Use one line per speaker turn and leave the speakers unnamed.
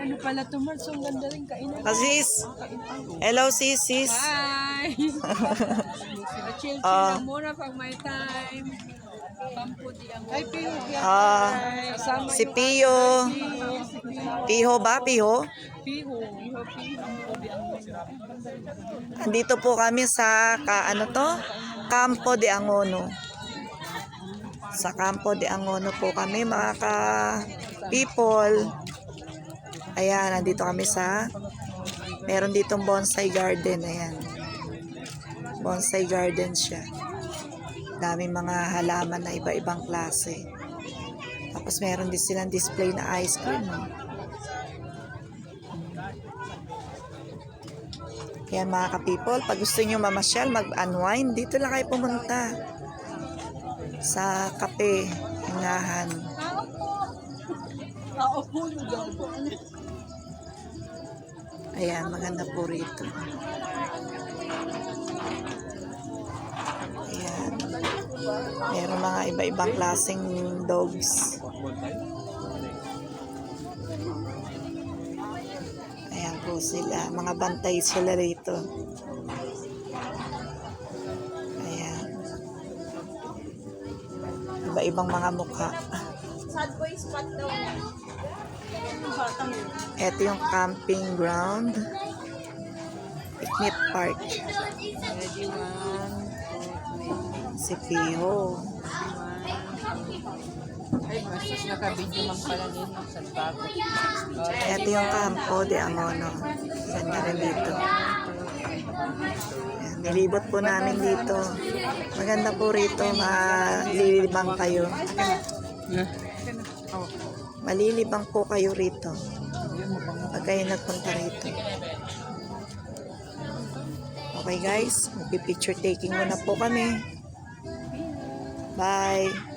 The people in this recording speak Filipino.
Ano pala ito, Mars? Ang ganda rin kainan.
Sis. Hello, sis.
Hi! Chill lang muna pag may time. Kampo di ang ay, Piho. Kasama
Si
yung
Pio. Piho ba? Piho?
Piho.
Andito po kami sa, Campo de Angono. Sa Campo de Angono po kami, mga ka-people. Ayan, nandito kami meron ditong bonsai garden. Ayan. Bonsai garden siya. Daming mga halaman na iba-ibang klase. Tapos meron din silang display na ice cream. Ayan mga ka-people, pag gusto nyo mamasyal, mag-unwind, dito lang kayo pumunta. Sa kape, hingahan. Ayan, maganda po rito. Ayan. Meron mga iba-ibang klaseng dogs. Ayan po sila. Mga bantay sila rito. Ayan. Iba-ibang mga mukha.
Sad boy spot daw.
Ito yung camping ground. Picnic park. Si Piho.
Ay, bastos naka-video man pala din ng salbago.
Ito yung Campo de Angono. Ganda rin dito. Ayan, nilibot po namin dito. Maganda po rito. Malilibang kayo. Malilibang po kayo rito. Pag kayo nagpunta rito. Okay guys, magpipicture taking muna po kami. Bye!